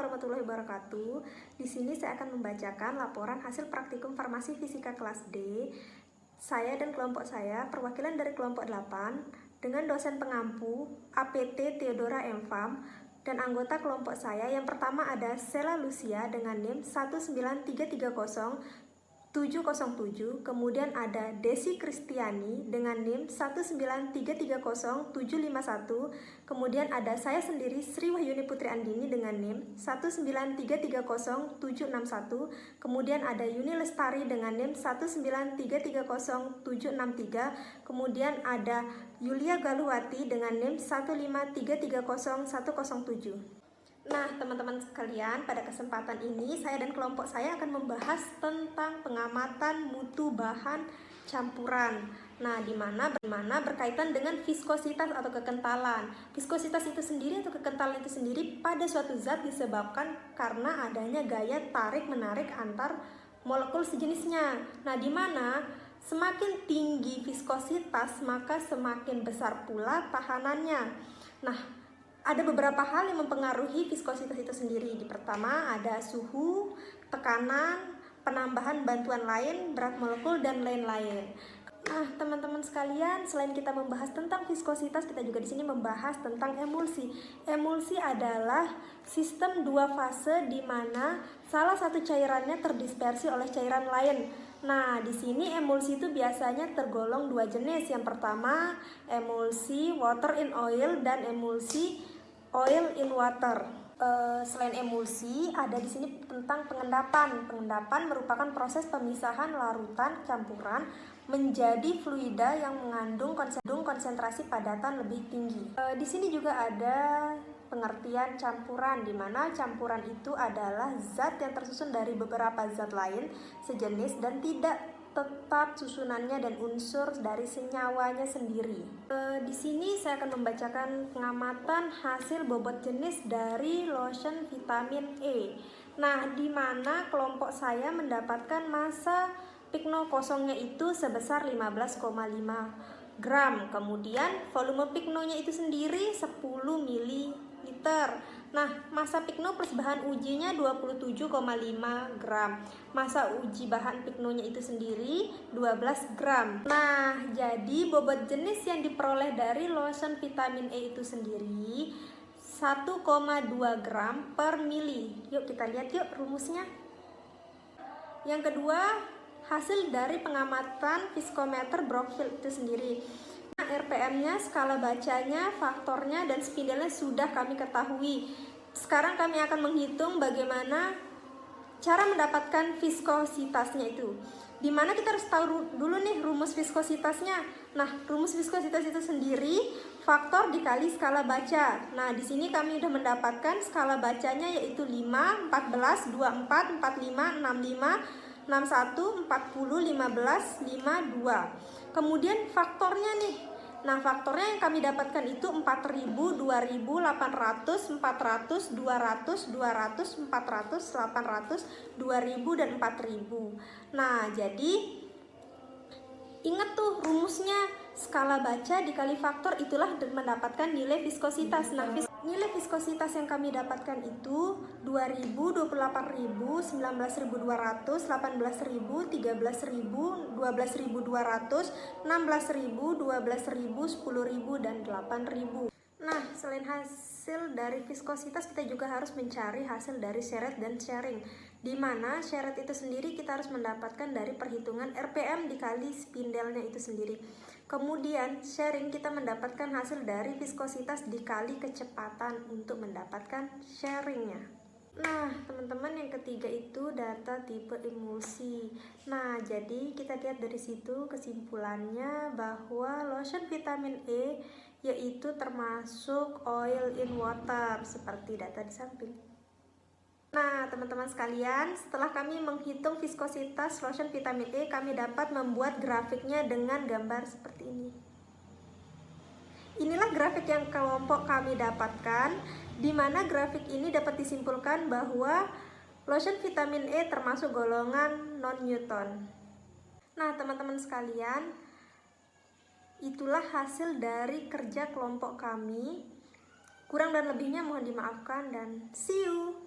warahmatullahi wabarakatuh. Di sini saya akan membacakan laporan hasil praktikum farmasi fisika kelas D. Saya dan kelompok saya, perwakilan dari kelompok 8, dengan dosen pengampu APT Theodora M. Pham, dan anggota kelompok saya yang pertama ada Sela Lucia dengan NIM 19330 707, kemudian ada Desi Kristiani dengan NIM 19330 751, kemudian ada saya sendiri Sri Wahyuni Putri Andini dengan NIM 19330 761, kemudian ada Yuni Lestari dengan NIM 19330 763, kemudian ada Yulia Galuhwati dengan NIM 15330 107. Nah, teman-teman sekalian, pada kesempatan ini saya dan kelompok saya akan membahas tentang pengamatan mutu bahan campuran. Nah, di mana berkaitan dengan viskositas atau kekentalan. Viskositas itu sendiri atau kekentalan itu sendiri pada suatu zat disebabkan karena adanya gaya tarik-menarik antar molekul sejenisnya. Nah, di mana semakin tinggi viskositas maka semakin besar pula tahanannya. Nah, ada beberapa hal yang mempengaruhi viskositas itu sendiri. Di pertama ada suhu, tekanan, penambahan bantuan lain, berat molekul, dan lain-lain. Nah, teman-teman sekalian, selain kita membahas tentang viskositas, kita juga di sini membahas tentang emulsi. Emulsi adalah sistem dua fase di mana salah satu cairannya terdispersi oleh cairan lain. Nah, di sini emulsi itu biasanya tergolong dua jenis. Yang pertama, emulsi water in oil dan emulsi oil in water. Selain emulsi, ada di sini tentang pengendapan. Pengendapan merupakan proses pemisahan larutan campuran menjadi fluida yang mengandung konsentrasi padatan lebih tinggi. Di sini juga ada pengertian campuran, di mana campuran itu adalah zat yang tersusun dari beberapa zat lain sejenis dan tidak tetap susunannya dan unsur dari senyawanya sendiri. Di sini saya akan membacakan pengamatan hasil bobot jenis dari lotion vitamin E. Nah, di mana kelompok saya mendapatkan massa pikno kosongnya itu sebesar 15,5 gram. Kemudian volume piknonya itu sendiri 10 ml. Nah, massa pikno plus bahan ujinya 27,5 gram. Massa uji bahan piknonya itu sendiri 12 gram. Nah, jadi bobot jenis yang diperoleh dari lotion vitamin E itu sendiri 1,2 gram per mili. Yuk kita lihat yuk rumusnya. Yang kedua, hasil dari pengamatan viskometer Brockfield itu sendiri. RPM-nya, skala bacanya, faktornya, dan spindelnya sudah kami ketahui. Sekarang kami akan menghitung bagaimana cara mendapatkan viskositasnya itu. Dimana kita harus tahu dulu nih rumus viskositasnya. Nah, rumus viskositas itu sendiri faktor dikali skala baca. Nah, di sini kami sudah mendapatkan skala bacanya yaitu 5, 14, 24, 45, 65, 61, 40, 15, 52. Kemudian faktornya nih. Nah, faktornya yang kami dapatkan itu 4000, 2000, 800, 400, 200, 200, 400, 800, 2000, dan 4000. Nah, jadi ingat tuh rumusnya, skala baca dikali faktor itulah mendapatkan nilai viskositas. Nah, nilai viskositas yang kami dapatkan itu 2000, 28000, 19200, 18000, 13000, 12200, 16000, 12000, 10000, dan 8000. Nah, selain hasil dari viskositas, kita juga harus mencari hasil dari seret dan sharing. Di mana seret itu sendiri kita harus mendapatkan dari perhitungan RPM dikali spindelnya itu sendiri. Kemudian sharing kita mendapatkan hasil dari viskositas dikali kecepatan untuk mendapatkan sharingnya. Nah, teman-teman, yang ketiga itu data tipe emulsi. Nah, jadi kita lihat dari situ kesimpulannya bahwa lotion vitamin E yaitu termasuk oil in water seperti data di samping. Nah, teman-teman sekalian, setelah kami menghitung viskositas lotion vitamin E, kami dapat membuat grafiknya dengan gambar seperti ini. Inilah grafik yang kelompok kami dapatkan, di mana grafik ini dapat disimpulkan bahwa lotion vitamin E termasuk golongan non-Newton. Nah, teman-teman sekalian, itulah hasil dari kerja kelompok kami. Kurang dan lebihnya mohon dimaafkan dan see you.